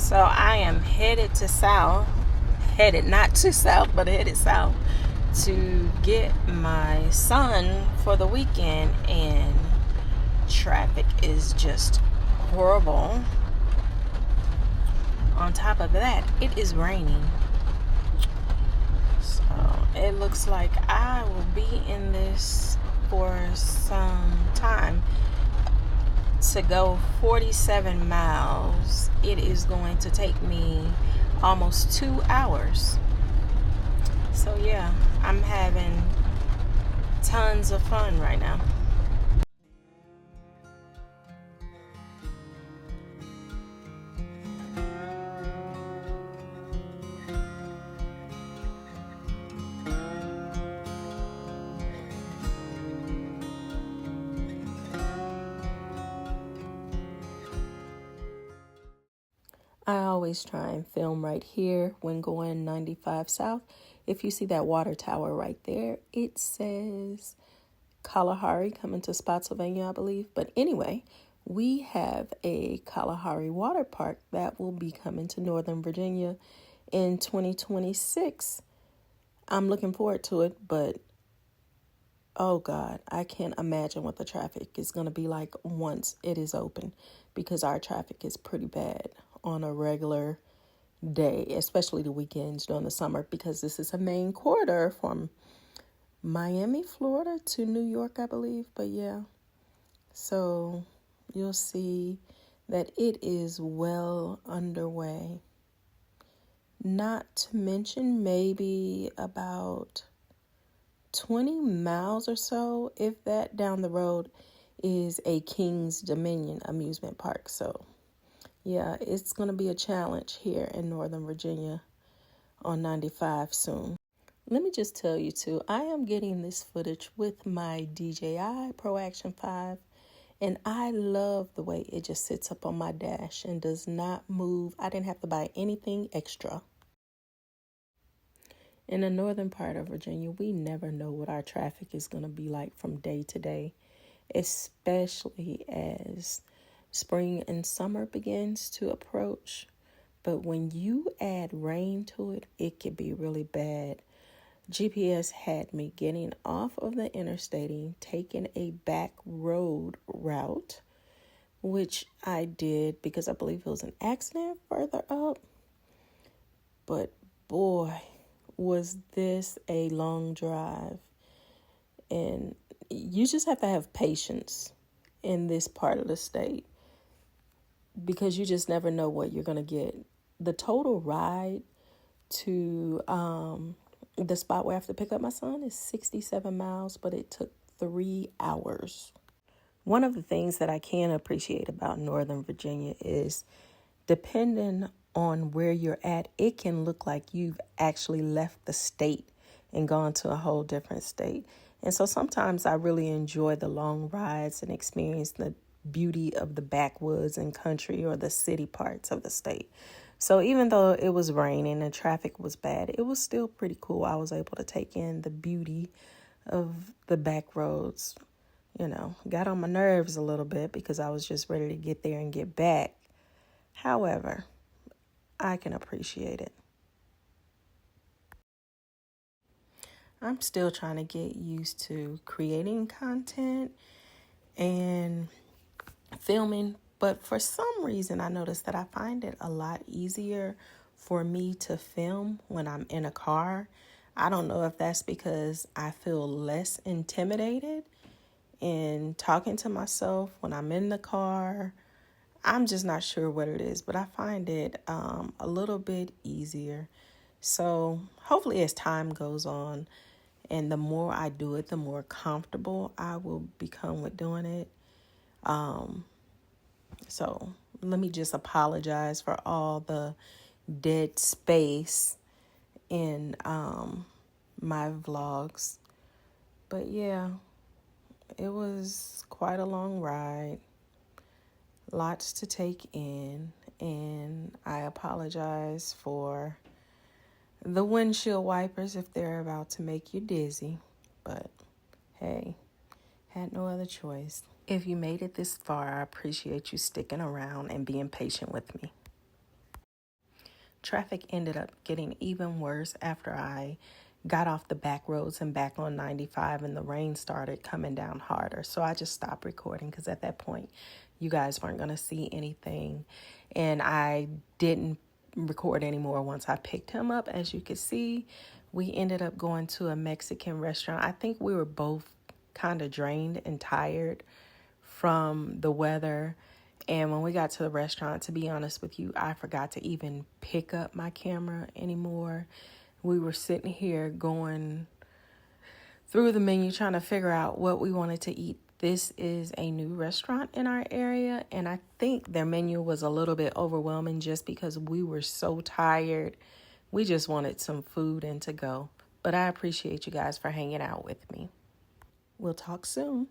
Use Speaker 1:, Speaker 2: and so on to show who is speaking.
Speaker 1: So I am headed not to south, but headed south to get my son for the weekend, and traffic is just horrible. On top of that, it is raining. So it looks like I will be in this for some time. To go 47 miles, it is going to take me almost 2 hours. So yeah, I'm having tons of fun right now. I always try and film right here when going 95 south. If you see that water tower right there, it says Kalahari coming to Spotsylvania, I believe. But anyway, we have a Kalahari water park that will be coming to Northern Virginia in 2026. I'm looking forward to it, but oh God, I can't imagine what the traffic is going to be like once it is open, because our traffic is pretty bad on a regular day, especially the weekends during the summer, because this is a main corridor from Miami, Florida to New York, I believe. But yeah, so you'll see that it is well underway. Not to mention maybe about 20 miles or so, if that, down the road is a King's Dominion amusement park. So yeah, it's going to be a challenge here in Northern Virginia on 95 soon. Let me just tell you too, I am getting this footage with my DJI Action 5, and I love the way it just sits up on my dash and does not move. I didn't have to buy anything extra. In the northern part of Virginia, we never know what our traffic is going to be like from day to day, especially as spring and summer begins to approach. But when you add rain to it, it can be really bad. GPS had me getting off of the interstate, taking a back road route, which I did because I believe it was an accident further up. But boy, was this a long drive. And you just have to have patience in this part of the state, because you just never know what you're going to get. The total ride to the spot where I have to pick up my son is 67 miles, but it took 3 hours. One of the things that I can appreciate about Northern Virginia is, depending on where you're at, it can look like you've actually left the state and gone to a whole different state. And so sometimes I really enjoy the long rides and experience the beauty of the backwoods and country or the city parts of the state. So even though it was raining and traffic was bad, it was still pretty cool. I was able to take in the beauty of the back roads. You know, got on my nerves a little bit because I was just ready to get there and get back. However, I can appreciate it. I'm still trying to get used to creating content and filming, but for some reason I noticed that I find it a lot easier for me to film when I'm in a car. I don't know if that's because I feel less intimidated in talking to myself when I'm in the car. I'm just not sure what it is, but I find it a little bit easier. So hopefully as time goes on and the more I do it, the more comfortable I will become with doing it. So let me just apologize for all the dead space in my vlogs. But yeah, it was quite a long ride. Lots to take in, and I apologize for the windshield wipers if they're about to make you dizzy, but hey, had no other choice. If you made it this far, I appreciate you sticking around and being patient with me. traffic ended up getting even worse after I got off the back roads and back on 95, and the rain started coming down harder. So I just stopped recording because at that point you guys weren't going to see anything, and I didn't record anymore once I picked him up. As you can see, we ended up going to a Mexican restaurant. I think we were both kind of drained and tired from the weather. And when we got to the restaurant, to be honest with you, I forgot to even pick up my camera anymore. We were sitting here going through the menu trying to figure out what we wanted to eat. This is a new restaurant in our area, and I think their menu was a little bit overwhelming just because we were so tired. We just wanted some food and to go. But I appreciate you guys for hanging out with me. We'll talk soon.